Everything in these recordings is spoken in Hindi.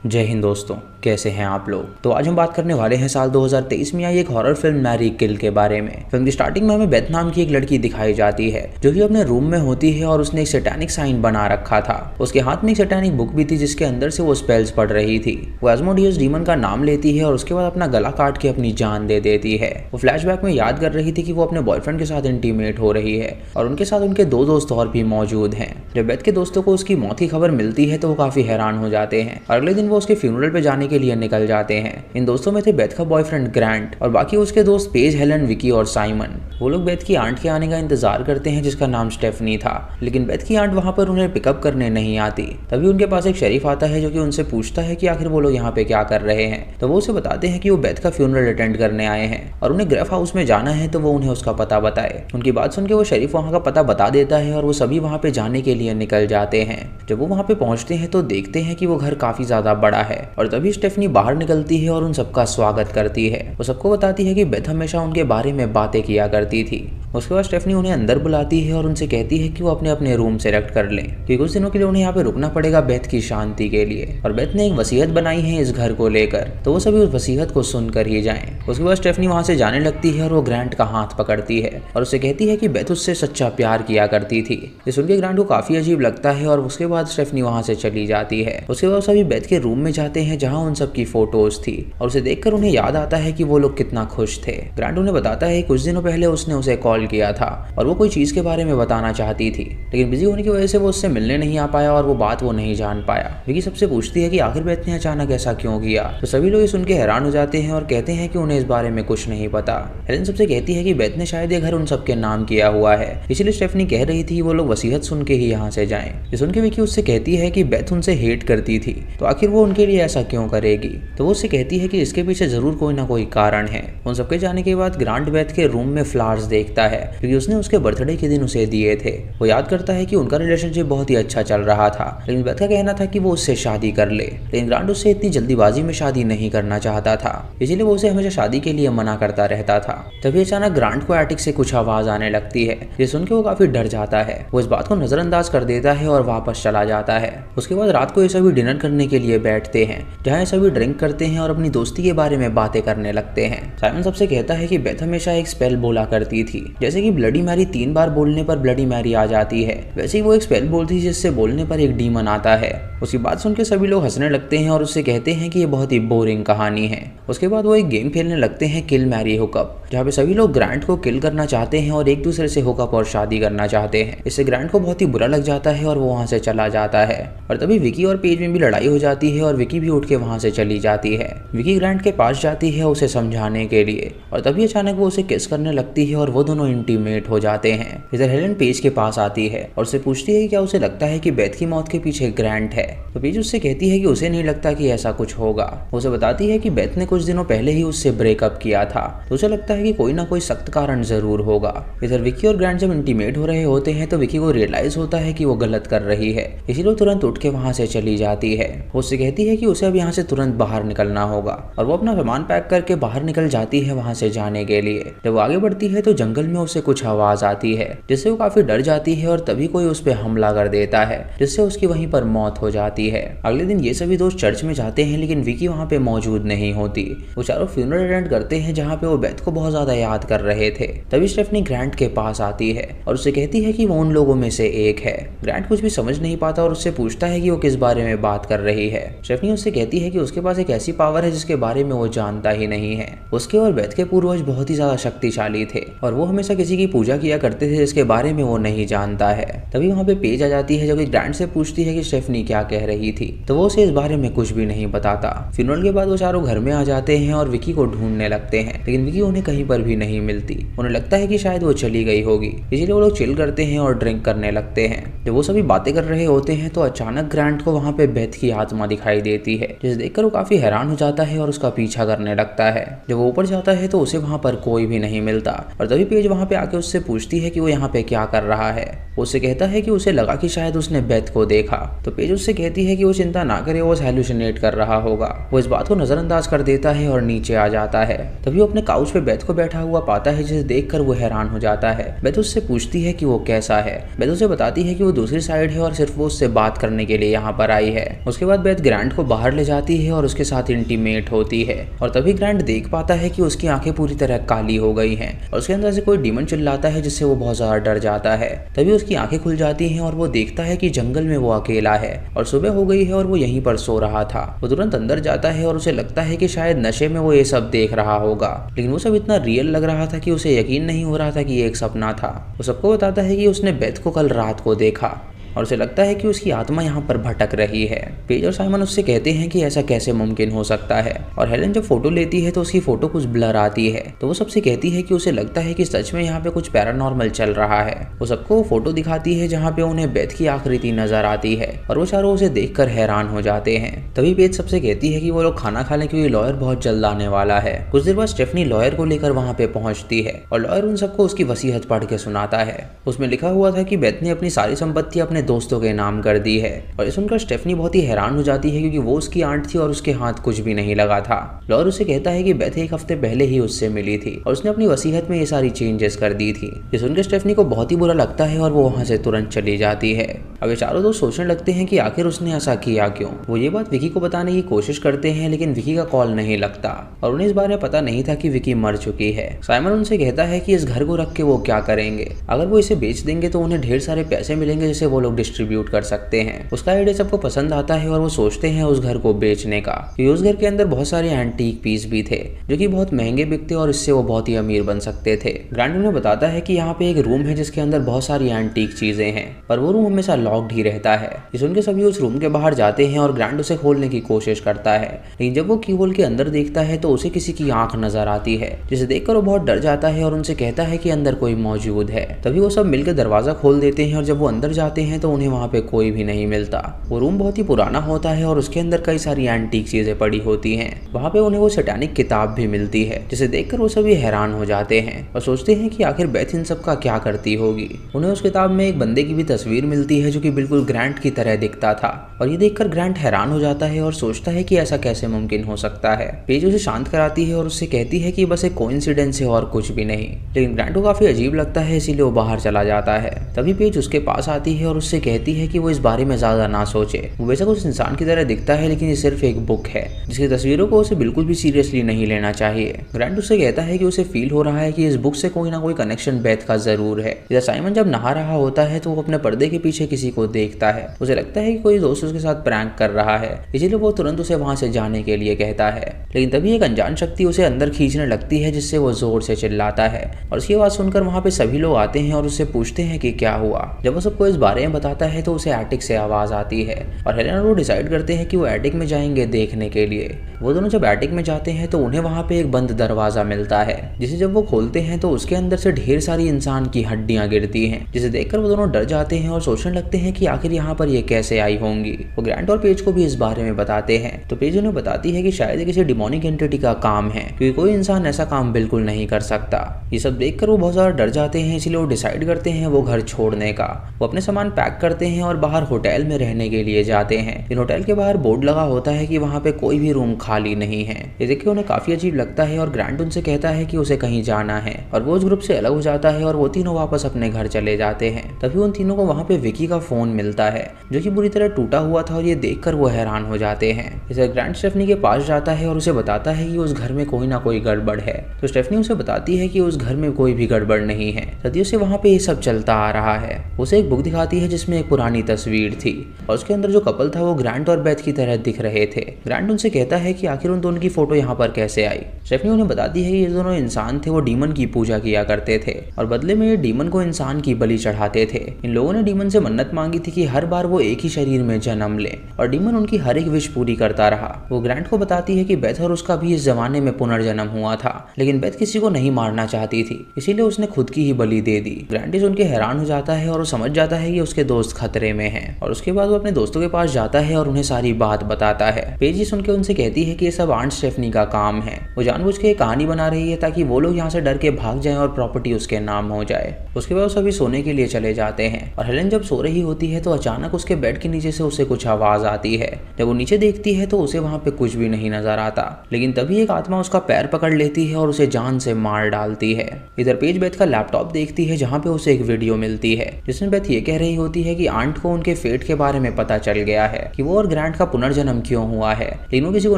जय हिंद दोस्तों, कैसे हैं आप लोग। तो आज हम बात करने वाले हैं साल 2023 में आई एक हॉरर फिल्म मैरी किल के बारे में। फिल्म की स्टार्टिंग में हमें बेथ नाम की एक लड़की दिखाई जाती है जो कि अपने रूम में होती है और उसने एक सैटानिक साइन बना रखा था। उसके हाथ में एक सैटानिक बुक भी थी जिसके अंदर से वो स्पेल्स पढ़ रही थी। वो एस्मोडियस डीमन का नाम लेती है और उसके बाद अपना गला काट के अपनी जान दे देती है। वो फ्लैशबैक में याद कर रही थी कि वो अपने बॉयफ्रेंड के साथ इंटीमेट हो रही है और उनके साथ उनके दो दोस्त और भी मौजूद हैं। जब बेथ के दोस्तों को उसकी मौत की खबर मिलती है तो वो काफी हैरान हो जाते हैं और अगले दिन वो उसके फ्यूनरल पे जाने के लिए निकल जाते हैं। इन दोस्तों में थे बेथ का बॉयफ्रेंड ग्रांट और बाकी उसके दोस्त पेज, हेलन, विकी और साइमन। वो लोग बेथ की आंट के आने का इंतजार करते हैं जिसका नाम स्टेफनी था, लेकिन बेथ की आंट वहां पर उन्हें पिकअप करने नहीं आती। तभी उनके पास एक शरीफ आता है जो कि उनसे पूछता है कि आखिर वो लोग यहाँ पे क्या कर रहे हैं। तो वो उसे बताते हैं कि वो बेथ का फ्यूनरल अटेंड करने आए हैं और उन्हें ग्रेफ हाउस में जाना है तो वो उन्हें उसका पता बताए। उनकी बात सुन के वो शरीफ वहाँ का पता बता देता है और वो सभी वहाँ पे जाने के लिए निकल जाते हैं। जब वो वहाँ पे पहुँचते हैं तो देखते हैं कि वो घर काफी ज्यादा बड़ा है और तभी स्टेफनी बाहर निकलती है और उन सबका स्वागत करती है। वो सबको बताती है कि बेथ हमेशा उनके बारे में बातें किया करती थी। उसके बाद स्टेफनी उन्हें अंदर बुलाती है और उनसे कहती है कि वो अपने अपने रूम सेलेक्ट कर लें क्योंकि कुछ दिनों के लिए उन्हें यहाँ पे रुकना पड़ेगा बेथ की शांति के लिए। और बेथ ने एक वसीयत बनाई है इस घर को लेकर, तो वो सभी उस वसीयत को सुनकर ही जाएं। उसके बाद स्टेफनी वहाँ से जाने लगती है और वो ग्रांट का हाथ पकड़ती है और उसे कहती है कि बेथ उससे सच्चा प्यार किया करती थी। ये सुन के ग्रांट को काफी अजीब लगता है और उसके बाद स्टेफनी वहाँ से चली जाती है। उसके बाद सभी बेथ के रूम में जाते हैं जहाँ उन सबकी फोटोज थी और उसे देखकर उन्हें याद आता है कि वो लोग कितना खुश थे। ग्रांट उन्हें बताता है कुछ दिनों पहले उसने उसे कॉल किया था और वो कोई चीज के बारे में बताना चाहती थी, लेकिन बिजी होने की वजह से वो उससे मिलने नहीं आ पाया और वो बात वो नहीं जान पाया। विकी सबसे पूछती है कि आखिर बेथ ने अचानक ऐसा क्यों किया। तो सभी लोग सुन के हैरान हो जाते हैं और कहते हैं कि उन्हें इस बारे में कुछ नहीं पता। हेलेन सबसे कहती है कि बेथ ने शायद ये घर उन सबके नाम किया हुआ है, इसलिए स्टेफनी कह रही थी वो लोग वसीयत सुन के ही यहाँ से जाएं। ये सुन के विकी उससे कहती है कि बेथ उनसे हेट करती थी तो आखिर वो उनके लिए ऐसा क्यों करेगी। तो वो उससे कहती है कि इसके पीछे जरूर कोई ना कोई कारण है। उन सबके जाने के बाद ग्रांट बेथ के रूम में फ्लावर्स देखता है क्योंकि उसने उसके बर्थडे के दिन उसे दिए थे। वो याद करता है कि उनका रिलेशनशिप बहुत ही अच्छा चल रहा था, लेकिन बेथ का कहना था कि वो उससे शादी कर ले, लेकिन ग्रांट उससे इतनी जल्दीबाजी में शादी नहीं करना चाहता था, इसीलिए वो उसे हमेशा शादी के लिए मना करता रहता था। तभी अचानक ग्रांट को एटिक से कुछ आवाज आने लगती है। ये सुन के वो काफी डर जाता है। वो इस बात को नजरअंदाज कर देता है और वापस चला जाता है। उसके बाद रात को ये सभी डिनर करने के लिए बैठते हैं जहाँ ये सभी ड्रिंक करते हैं और अपनी दोस्ती के बारे में बातें करने लगते हैं। साइमन सबसे कहता है कि बेथ हमेशा एक स्पेल बोला करती थी, जैसे कि ब्लडी मैरी 3 बार बोलने पर ब्लडी मैरी आ जाती है, वैसे ही वो एक स्पेल बोलती है जिससे बोलने पर एक डीमन आता है। उसकी बात सुन के सभी लोग हंसने लगते हैं और उससे कहते हैं कि ये बहुत ही बोरिंग कहानी है। उसके बाद वो एक गेम खेलने लगते हैं, किल मैरी हुकअप, जहाँ पे सभी लोग ग्रांट को किल करना चाहते हैं और एक दूसरे से हुकअप और शादी करना चाहते हैं। इससे ग्रांट को बहुत ही बुरा लग जाता है और वो वहाँ से चला जाता है। और तभी विकी और पेज में भी लड़ाई हो जाती है और विकी भी उठ के वहाँ से चली जाती है। विकी ग्रांट के पास जाती है उसे समझाने के लिए और तभी अचानक वो उसे किस करने लगती है और वो दोनों इंटीमेट हो जाते हैं। इधर हेलेन पेज के पास आती है और उसे पूछती है कि क्या उसे लगता है कि बेथ की मौत के पीछे ग्रांट है। तो पेज उससे कहती है कि उसे नहीं लगता कि ऐसा कुछ होगा। वो उसे बताती है कि बेथ ने कुछ दिनों पहले ही उससे ब्रेकअप किया था, तो उसे लगता है कि कोई ना कोई सख्त कारण जरूर होगा। इधर विकी और ग्रांट जब इंटीमेट हो रहे होते हैं तो विकी को रियलाइज होता है कि वो गलत कर रही है, इसीलिए तुरंत उठ के वहाँ से चली जाती है। वो उससे कहती है कि उसे अब यहाँ से तुरंत बाहर निकलना होगा और वो अपना सामान पैक करके बाहर निकल जाती है वहाँ से जाने के लिए। जब वो आगे बढ़ती है तो जंगल में उसे कुछ आवाज आती है जिससे वो काफी डर जाती है और तभी कोई उस पर हमला कर देता है जिससे उसकी वहीं पर मौत हो जाती है। अगले दिन ये सभी दोस्त चर्च में जाते हैं लेकिन विकी वहाँ पे मौजूद नहीं होती। वो चारों फ्यूनरल अटेंड करते हैं जहाँ पे वो बेथ को बहुत ज्यादा याद कर रहे थे। तभी स्टेफनी ग्रांट के पास आती है और उसे कहती है कि वो उन लोगों में से एक है। ग्रांट कुछ भी समझ नहीं पाता और उससे पूछता है कि वो किस बारे में बात कर रही है। स्टेफनी उससे कहती है कि उसके पास एक ऐसी पावर है जिसके बारे में वो जानता ही नहीं है। उसके और बेथ के पूर्वज बहुत ही ज्यादा शक्तिशाली थे और वो हमेशा किसी की पूजा किया करते थे जिसके बारे में वो नहीं जानता है। तभी वहाँ पे पेज आ जाती है जो कि ग्रांट से पूछती है कि स्टेफनी क्या कह रही थी, तो वो उसे इस बारे में कुछ भी नहीं बताता। फ्यूनरल के बाद वो चारों घर में आ जाते हैं और विकी को ढूंढने लगते हैं, लेकिन विकी उन्हें कहीं पर भी नहीं मिलती। उन्हें लगता है कि शायद वो चली गई होगी, इसीलिए वो लोग चिल करते हैं और ड्रिंक करने लगते हैं। जब वो सभी बातें कर रहे होते हैं तो अचानक ग्रांट को वहाँ पे बेथ की आत्मा दिखाई देती है, जिसे देखकर वो काफी हैरान हो जाता है और उसका पीछा करने लगता है। जब वो ऊपर जाता है तो उसे वहाँ पर कोई भी नहीं मिलता और तभी पेज वहाँ पे आके उससे पूछती है कि वो यहाँ पे क्या कर रहा है। वो उससे कहता है कि उसे लगा कि शायद उसने बेथ को देखा। तो पेज उससे कहती है कि वो चिंता ना करे, वो हैलुसिनेट कर रहा होगा। वो इस बात को नजरअंदाज कर देता है और नीचे आ जाता है। तभी वो अपने काउच पे बेथ को बैठा हुआ पाता है, जिसे देखकर वो हैरान हो जाता है। बेथ उससे पूछती है कि वो कैसा है। बेथ उसे बताती है कि वो दूसरी साइड है और सिर्फ वो उससे बात करने के लिए यहाँ पर आई है। उसके बाद बेथ ग्रैंट को बाहर ले जाती है और उसके साथ इंटीमेट होती है। और तभी ग्रैंट देख पाता है कि उसकी आंखें पूरी तरह काली हो गई हैं और उसके अंदर से कोई डीमन चिल्लाता है, जिससे वो बहुत ज्यादा डर जाता है। तभी उसकी आंखें खुल जाती हैं और वो देखता है कि जंगल में वो अकेला है और सुबह हो गई है और वो यहीं पर सो रहा था। वो तुरंत अंदर जाता है और उसे लगता है कि शायद नशे में वो ये सब देख रहा होगा, लेकिन वो सब इतना रियल लग रहा था कि उसे यकीन नहीं हो रहा था कि ये एक सपना था। वो सबको बताता है कि उसने बेथ को कल रात को देखा और उसे लगता है कि उसकी आत्मा यहाँ पर भटक रही है। पेज और साइमन उससे कहते हैं कि ऐसा कैसे मुमकिन हो सकता है। और हेलन जब फोटो लेती है तो उसकी फोटो कुछ ब्लर आती है। तो वो सबसे कहती है कि उसे लगता है कि सच में यहाँ पे कुछ पैरानॉर्मल चल रहा है। वो सबको वो फोटो दिखाती है जहाँ पे उन्हें बेथ की आकृति नजर आती है और वो चारों उसे देखकर हैरान हो जाते हैं। तभी पेज सबसे कहती है कि वो लोग खाना खा लें क्योंकि लॉयर बहुत जल्द आने वाला है। कुछ देर बाद स्टेफनी लॉयर को लेकर वहाँ पे पहुंचती है और लॉयर उन सबको उसकी वसीयत पढ़ के सुनाता है। उसमें लिखा हुआ था कि बेथ ने अपनी सारी संपत्ति अपने दोस्तों के नाम कर दी है। और ये सुनकर स्टेफनी बहुत ही हैरान हो जाती है क्योंकि वो उसकी आंट थी और उसके हाथ कुछ भी नहीं लगा था। लॉयर उसे कहता है कि बेथ एक हफ्ते पहले ही उससे मिली थी और उसने अपनी वसीयत में ये सारी चेंजेस कर दी थी। ये सुनकर स्टेफनी को बहुत ही बुरा लगता है और वो वहां से तुरंत चली जाती है। अब ये चारों दोस्त सोचने लगते हैं कि आखिर उसने ऐसा किया क्यों। वो ये बात विकी को बताने की कोशिश करते हैं, लेकिन विकी का कॉल नहीं लगता और उन्हें इस बारे में पता नहीं था कि विकी मर चुकी है। साइमन उनसे कहता है कि इस घर को रख के वो क्या करेंगे। अगर वो इसे बेच देंगे तो उन्हें ढेर सारे पैसे मिलेंगे जिसे वो लोग डिस्ट्रीब्यूट कर सकते हैं। उसका आइडिया सबको पसंद आता है और वो सोचते हैं उस घर को बेचने का, क्योंकि उस घर के अंदर बहुत सारे एंटीक पीस भी थे जो कि बहुत महंगे बिकते और इससे वो बहुत ही अमीर बन सकते थे। ग्रांट उन्हें बताता है कि यहाँ पे एक रूम है जिसके अंदर बहुत सारी एंटीक चीजें हैं और वो रूम हमेशा लॉक्ड ही रहता है। ये सुनकर सभी उस रूम के बाहर जाते हैं और ग्रांट उसे खोलने की कोशिश करता है, लेकिन जब वो की होल के अंदर देखता है तो उसे किसी की आंख नजर आती है, जिसे देखकर वो बहुत डर जाता है और उनसे कहता है कि अंदर कोई मौजूद है। तभी वो सब मिलकर दरवाजा खोल देते हैं और जब वो अंदर जाते हैं तो उन्हें वहाँ पे कोई भी नहीं मिलता। वो रूम बहुत ही पुराना होता है और उसके अंदर कई सारी एंटीक चीजें पड़ी होती हैं। वहाँ पे उन्हें वो सैटानिक किताब भी मिलती है, जिसे देखकर वो सभी हैरान हो जाते हैं और सोचते हैं कि आखिर बेथ इन सब का क्या करती होगी। उन्हें उस किताब में एक बंदे की भी तस्वीर मिलती है जो कि बिल्कुल ग्रांट की तरह दिखता था और ये देखकर ग्रांट हैरान हो जाता है और सोचता है कि ऐसा कैसे मुमकिन हो सकता है। पेज उसे शांत कराती है और उससे कहती है कि बस एक कोइंसिडेंस है और कुछ भी नहीं, लेकिन ग्रांट को काफी अजीब लगता है, इसीलिए वो बाहर चला जाता है। तभी पेज उसके पास आती है और उससे कहती है कि वो इस बारे में ज्यादा ना सोचे। वो वैसे उस इंसान की तरह दिखता है, लेकिन ये सिर्फ एक बुक है जिसकी तस्वीरों को उसे बिल्कुल भी सीरियसली नहीं लेना चाहिए। ग्रांट उससे कहता है कि उसे फील हो रहा है कि इस बुक से कोई ना कोई कनेक्शन बेथ का जरूर है। इधर साइमन जब नहा रहा होता है तो वो अपने पर्दे के पीछे किसी को देखता है। उसे लगता है कि कोई दोस्त उसके साथ प्रैंक कर रहा है, इसीलिए वो तुरंत उसे वहां से जाने के लिए कहता है, लेकिन तभी एक अनजान शक्ति उसे अंदर खींचने लगती है, जिससे वो जोर से चिल्लाता है और उसकी आवाज सुनकर वहां पे सभी लोग आते हैं और उससे पूछते हैं कि क्या हुआ। जब वो सबको इस बारे में बताता है तो उसे एटिक से आवाज आती है और हेलेन और वो डिसाइड करते हैं कि वो एटिक में जाएंगे देखने के लिए। वो दोनों जब एटिक में जाते हैं तो उन्हें वहाँ पे एक बंद दरवाजा मिलता है, जिसे जब वो खोलते हैं तो उसके अंदर से ढेर सारी इंसान की हड्डियां गिरती हैं, जिसे देखकर वो दोनों डर जाते हैं और सोचने लगते हैं कि आखिर यहाँ पर ये कैसे आई होंगी। वो ग्रांट और पेज को भी इस बारे में बताते हैं तो पेज उन्हें बताती है कि शायद ये किसी डिमोनिक एंटिटी का काम है, क्योंकि कोई इंसान ऐसा काम बिल्कुल नहीं कर सकता। ये सब देखकर वो बहुत ज्यादा डर जाते हैं, इसलिए वो डिसाइड करते हैं वो घर छोड़ने का। वो अपने सामान पैक करते हैं और बाहर होटल में रहने के लिए जाते हैं। इन होटल के बाहर बोर्ड लगा होता है कि वहाँ पे कोई भी रूम खाली नहीं है। ये देख के उन्हें काफी अजीब लगता है और ग्रांट उनसे कहता है कि उसे कहीं जाना है और वो उस ग्रुप से अलग हो जाता है और वो तीनों वापस अपने घर चले जाते हैं। तभी उन तीनों को वहाँ पे विकी का फोन मिलता है जो कि बुरी तरह टूटा हुआ था और ये देखकर वो हैरान हो जाते हैं। इसे ग्रांट स्टेफनी के पास जाता है और उसे बताता है कि उस घर में कोई ना कोई गड़बड़ है। तो स्टेफनी उसे बताती है कि उस घर में कोई भी गड़बड़ नहीं है, सदियों से वहाँ पे ये सब चलता आ रहा है। उसे एक बुक दिखाती है जिसमें एक पुरानी तस्वीर थी और उसके अंदर जो कपल था वो ग्रांट और बेथ की तरह दिख रहे थे। ग्रांट उनसे कहता है कि आखिर उन दोनों की फोटो यहाँ पर कैसे आई। स्टेफनी उन्हें बताती है कि ये दोनों इंसान थे, वो डीमन की पूजा किया करते थे और बदले में ये डीमन को इंसान की बलि चढ़ाते थे। इन लोगों ने डीमन से मन्नत मांगी थी कि हर बार वो एक ही शरीर में जन्म ले और डीमन उनकी हर एक विश पूरी करता रहा। वो ग्रांट को बताती है कि बेथ और उसका भी इस जमाने में पुनर्जन्म हुआ था, लेकिन बेथ किसी को नहीं मारना चाहती थी, इसीलिए उसने खुद की ही बलि दे दी। ग्रांट सुन के हैरान हो जाता है और वो समझ जाता है कि उसके उसके दोस्त खतरे में हैं। और उसके बाद वो अपने दोस्तों के पास जाता है और उन्हें सारी बात बताता है। पेज ये सुन के उनसे कहती है कि ये सब आंट स्टेफनी का काम है, वो जानबूझ के एक कहानी बना रही है ताकि वो लोग यहाँ से डर के भाग जाएं और प्रॉपर्टी उसके नाम हो जाए। उसके बाद वो सभी सोने के लिए चले जाते हैं और हेलेन जब सो रही होती है तो अचानक उसके बेड के नीचे से उसे कुछ आवाज आती है। जब वो नीचे देखती है तो उसे वहाँ पे कुछ भी नहीं नजर आता, लेकिन तभी एक आत्मा उसका पैर पकड़ लेती है और उसे जान से मार डालती है। इधर पेज बेथ का लैपटॉप देखती है जहाँ पे उसे एक वीडियो मिलती है जिसमें बेथ ये कह रही होती है कि आंट को उनके फेट के बारे में पता चल गया है कि वो और ग्रांट का पुनर्जन्म क्यों हुआ है, लेकिन वो किसी को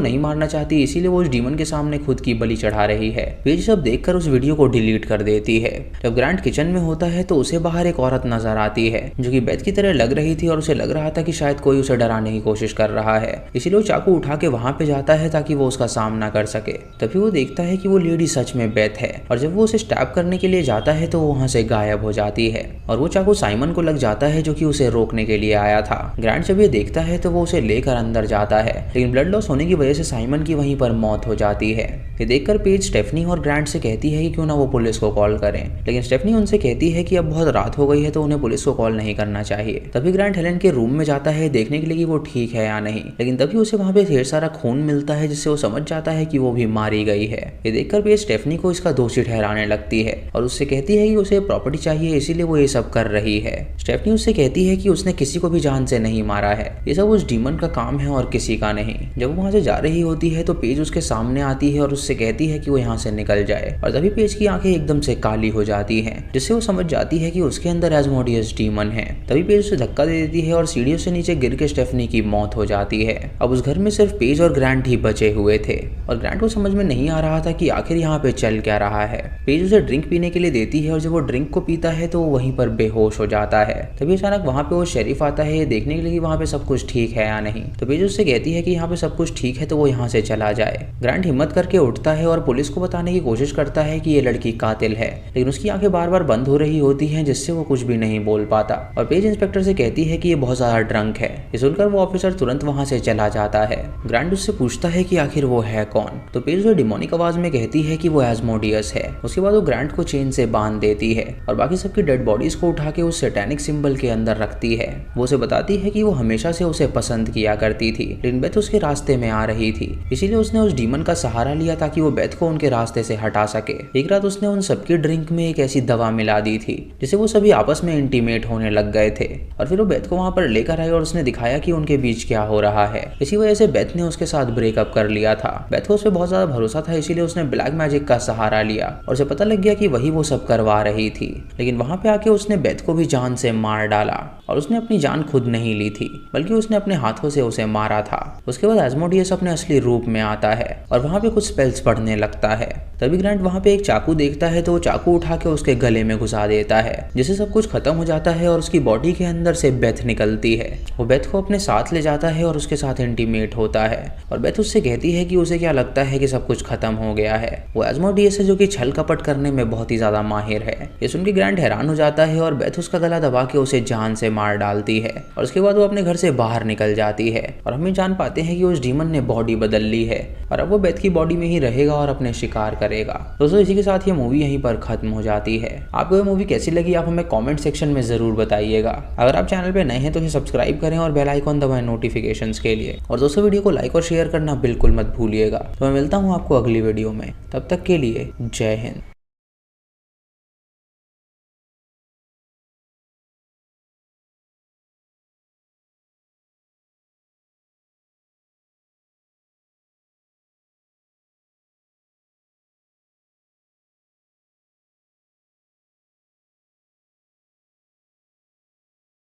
नहीं मारना चाहती, इसीलिए वो उस डीमन के सामने खुद की बलि चढ़ा रही है। पेज सब देखकर उस वीडियो को डिलीट कर देती है। जब ग्रांट किचन में होता है तो उसे बाहर एक औरत नजर आती है जो कि बेथ की तरह लग रही थी और उसे लग रहा था कि शायद कोई उसे डराने की कोशिश कर रहा है, इसीलिए वो चाकू उठा के वहां पे जाता है ताकि वो उसका सामना कर सके। तभी वो देखता है कि वो लेडी सच में बेथ है और जब वो उसे स्टैब करने के लिए जाता है तो वो वहां से गायब हो जाती है और वो चाकू साइमन को लग जाता है जो कि उसे रोकने के लिए आया था। ग्रांट जब ये देखता है तो वो उसे लेकर अंदर जाता है, लेकिन ब्लड लॉस होने की वजह से साइमन की वहीं पर मौत हो जाती है। ये देखकर पेज स्टेफनी और ग्रांट से कहती है कि क्यों ना वो पुलिस को कॉल करें, लेकिन स्टेफनी उनसे कहती है कि अब बहुत रात हो गई है तो उन्हें पुलिस को कॉल नहीं करना चाहिए। तभी ग्रांट हेलेन के रूम में जाता है देखने के लिए कि वो ठीक है या नहीं, लेकिन तभी उसे वहाँ पे ढेर सारा खून मिलता है जिससे वो समझ जाता है कि वो भी मारी गई है। ये देखकर पेज स्टेफनी को इसका दोषी ठहराने लगती है और उससे कहती है कि उसे प्रॉपर्टी चाहिए इसीलिए वो ये सब कर रही है। स्टेफनी उससे कहती है कि उसने किसी को भी जान से नहीं मारा है, ये सब उस डीमन का काम है और किसी का नहीं। जब वो वहाँ से जा रही होती है तो पेज उसके सामने आती है और उससे कहती है कि वो यहाँ से निकल जाए और तभी पेज की आंखें एकदम से काली हो जाती हैं, जिससे वो समझ जाती है कि उसके अंदर एस्मोडियस डीमन है। तभी पेज उसे धक्का दे देती है और सीढ़ियों से नीचे गिर के स्टेफनी की मौत हो जाती है। अब उस घर में सिर्फ पेज और ग्रांट ही बचे हुए थे और ग्रांट को समझ में नहीं आ रहा था कि आखिर यहाँ पे चल क्या रहा है। पेज उसे ड्रिंक पीने के लिए देती है और जब वो ड्रिंक को पीता है तो वो वहीं पर बेहोश हो जाता है। तभी अचानक वहाँ पे वो शेरिफ आता है देखने के लिए कि वहाँ पे सब कुछ ठीक है या नहीं। तो पेज उससे कहती है कि यहाँ पे सब कुछ ठीक है तो वो यहाँ से चला जाए। ग्रांट हिम्मत करके उठता है और पुलिस को बताने की कोशिश करता है कि ये लड़की कातिल है, लेकिन उसकी आंखें बार बार बंद हो रही होती हैं जिससे वो कुछ भी नहीं बोल पाता। और पेज इंस्पेक्टर से कहती है कि ये बहुत ज्यादा ड्रंक है। ये सुनकर वो ऑफिसर तुरंत वहां से चला जाता है। ग्रांट उससे पूछता है कि आखिर वो है कौन, तो पेज उसे डिमोनिक आवाज में कहती है कि वो एस्मोडियस है। उसके बाद वो ग्रांट को चेन से बांध देती है और बाकी सबकी डेड बॉडीज को उठा के उस सैटेनिक सिंबल के अंदर रखती है। वो उसे बताती है कि वो हमेशा से उसे पसंद किया करती थी, लेकिन बेथ उसके रास्ते में आ रही थी, इसीलिए उसने उस डीमन का सहारा लिया ताकि वो बेथ को उनके रास्ते से हटा सके। एक रात उसने उन सबकी ड्रिंक में एक ऐसी दवा मिला दी थी जिससे वो सभी आपस में इंटीमेट होने लग गए थे और फिर वो बेथ को वहां पर लेकर आए और उसने दिखाया कि उनके बीच क्या हो रहा है। इसी वजह से बेथ ने उसके साथ ब्रेकअप कर लिया था। बेथ को उस पर बहुत ज्यादा भरोसा था, इसीलिए उसने ब्लैक मैजिक का सहारा लिया और उसे पता लग गया कि वही वो सब करवा रही थी, लेकिन वहां पे आके उसने बेथ को भी जान से मार डाला और उसने अपनी जान खुद नहीं ली थी बल्कि उसने अपने हाथों से उसे मारा था। उसके बाद एस्मोडियस अपने असली रूप में आता है और वहां पे कुछ स्पेल्स पढ़ने लगता है। तभी ग्रांट वहां पे एक चाकू देखता है तो वो चाकू उठा के उसके गले में घुसा देता है, जिससे सब कुछ खत्म हो जाता है और उसकी बॉडी के अंदर से बेथ निकलती है। वो बेथ को अपने साथ ले जाता है और उसके साथ इंटीमेट होता है और बेथ उससे कहती है कि उसे क्या लगता है कि सब कुछ खत्म हो गया है। वो एस्मोडियस है जो कि छल कपट करने में बहुत ही ज्यादा माहिर है। ये सुन के ग्रांट हैरान हो जाता है और बेथ उसका गला दबा के उसे जान से मार डालती है और उसके बाद वो अपने घर से बाहर निकल जाती है और हम जान पाते हैं कि उस डीमन ने बॉडी बदल ली है और अब वो बेथ की बॉडी में ही रहेगा और अपने शिकार करेगा। दोस्तों इसी के साथ ये मूवी यहीं पर खत्म हो जाती है। आपको ये मूवी कैसी लगी आप हमें कमेंट सेक्शन में जरूर बताइएगा। अगर आप चैनल पे नए हैं तो इसे सब्सक्राइब करें और बेल आइकॉन दबाएं नोटिफिकेशंस के लिए। और दोस्तों वीडियो को लाइक और शेयर करना बिल्कुल मत भूलिएगा। तो मैं मिलता हूँ आपको अगली वीडियो में, तब तक के लिए जय हिंद।